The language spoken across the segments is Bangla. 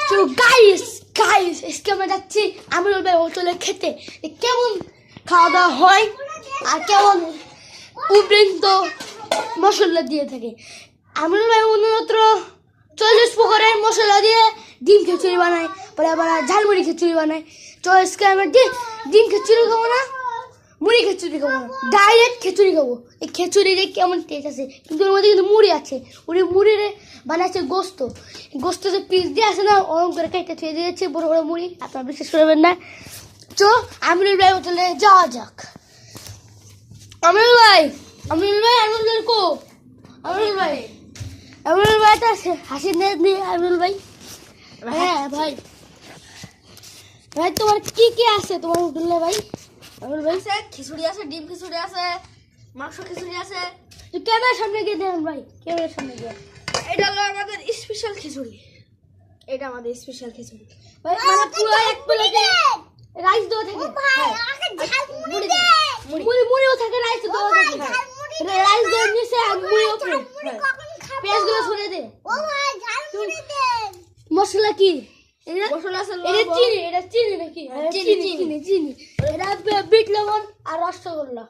তো গাইস গাইস আজকে আমরা যাচ্ছি আমিনুল ভাই হোটেলে খেতে। কেমন খাওয়া দাওয়া হয় আর কেমন উপরিন্ত মশলা দিয়ে থাকে। আমিনুল ভাই অন্যত্র 40 প্রকারের মশলা দিয়ে ডিম খিচুড়ি বানায়, পরে আবার ঝালমুড়ি খিচুড়ি বানায়। তো আজকে আমরা ডিম খিচুড়ি খাবো না, মুড়ি খিচুড়ি খাবো না, ডাইরেক্ট খিচুড়ি খাবো। এই খিচুড়ির কেমন টেস্ট আছে, কিন্তু ওর মধ্যে কিন্তু মুড়ি আছে। মুড়িরে বানাচ্ছে গোস্ত, গোস্ত যে পিস দিয়ে আসে না, অরম করে কেটে থুয়ে দিয়েছে বড় বড় মুড়ি। আপনারা বিশ্বাস করবেন না। তো আমিনুল ভাই হোটেলে যাওয়া যাক। আমিনুল ভাই কো আমিনুল ভাই তো আছে, হাসি নেই আমিনুল ভাই। হ্যাঁ ভাই, ভাই তোমার কি কি আছে তোমার হোটেলে ভাই? আমিনুল ভাই খিচুড়ি আছে, ডিম খিচুড়ি আছে, মাংস খিচুড়ি আছে। তো ক্যামেরার সামনে গিয়ে দেন ভাই, ক্যামেরার সামনে গিয়ে। এটা হলো আমাদের স্পেশাল খিচুড়ি, এটা আমাদের স্পেশাল খিচুড়ি। ভাই মানে পুরো এক প্লেটে রাইস দেওয়া থাকে। মুড়িও থাকে, রাইস দেওয়া থাকে। রাইস দেওয়ার নিচে আর মুড়ি উপরে, পেঁয়াজগুলো ছড়ে দে। মশলা কি? এটা চিনি নাকি? চিনি। এটা বিট লবণ আর রসগোল্লা।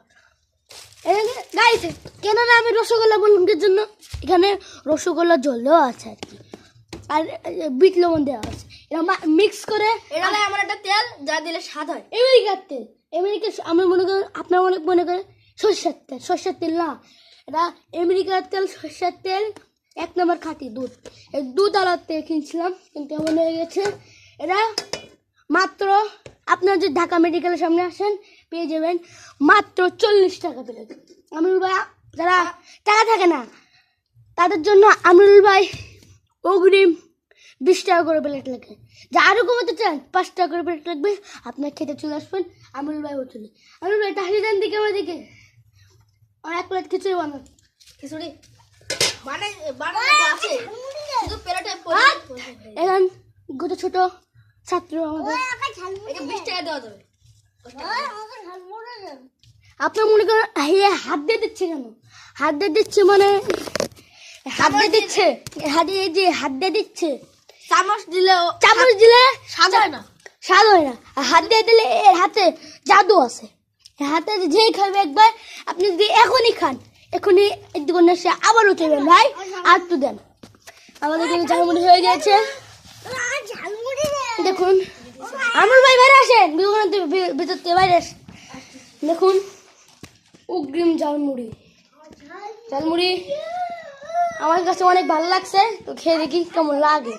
গাইছে কেন না আমি রসগোল্লা বললাম এর জন্য, এখানে রসগোল্লা জলও আছে আর কি, আর বিট লবণ দেওয়া আছে। এটা মিক্স করে, এটা এমন একটা তেল যা দিলে স্বাদ হয়। আমেরিকার তেল, আমি মনে করেন আপনার অনেক মনে করেন সর্ষের তেল না, এটা আমেরিকার তেল, সর্ষের তেল 1 নম্বর খাঁটি দুধ। এই দুধ আলাদা থেকে কিনছিলাম, কিন্তু এমন হয়ে গেছে। এটা মাত্র আপনার যে ঢাকা মেডিকেলের সামনে আসেন পেয়ে যাবেন মাত্র 40 টাকা প্লেট। আমিনুল ভাই যারা টাকা থাকে না তাদের জন্য আমিনুল ভাই অগ্রিম 20 টাকা করে প্লেট লাগে। যা আরো কমাতে চান 5 টাকা করে প্লেট লাগবে, আপনার খেতে চলে আসবেন আমিনুল ভাই হোটেলে। আমিনুল ভাই তাহলে দেন দিকে আমার দিকে আর 1 প্লেট খিচুড়ি বানান। খিচুড়ি বানাই আছে, শুধু প্লেটে এখন কত ছোট ছাত্র আমাদের, 20 টাকা দেওয়া যাবে। আপনার মনে করেন হাত দিয়ে দিচ্ছে কেন? হাত দিয়ে দিচ্ছে মানে হাত দিয়ে দিচ্ছে চামচ দিলে স্বাদ হয় না। আর হাত দিয়ে দিলে এর হাতে জাদু আছে। হাতে যেই খাবে একবার, আপনি যদি এখনই খান, এখনই দোকানে এসে আবার উঠেবেন ভাই। আর একটু দেন, আমাদের কিন্তু ঝালমুড়ি হয়ে গেছে। দেখুন আমার ভাই বাইরে আসেন, ভিতর থেকে বাইরে আসেন। দেখুন অগ্রিম ঝালমুড়ি আমার কাছে অনেক ভালো লাগছে। তো খেয়ে দেখি কেমন লাগে।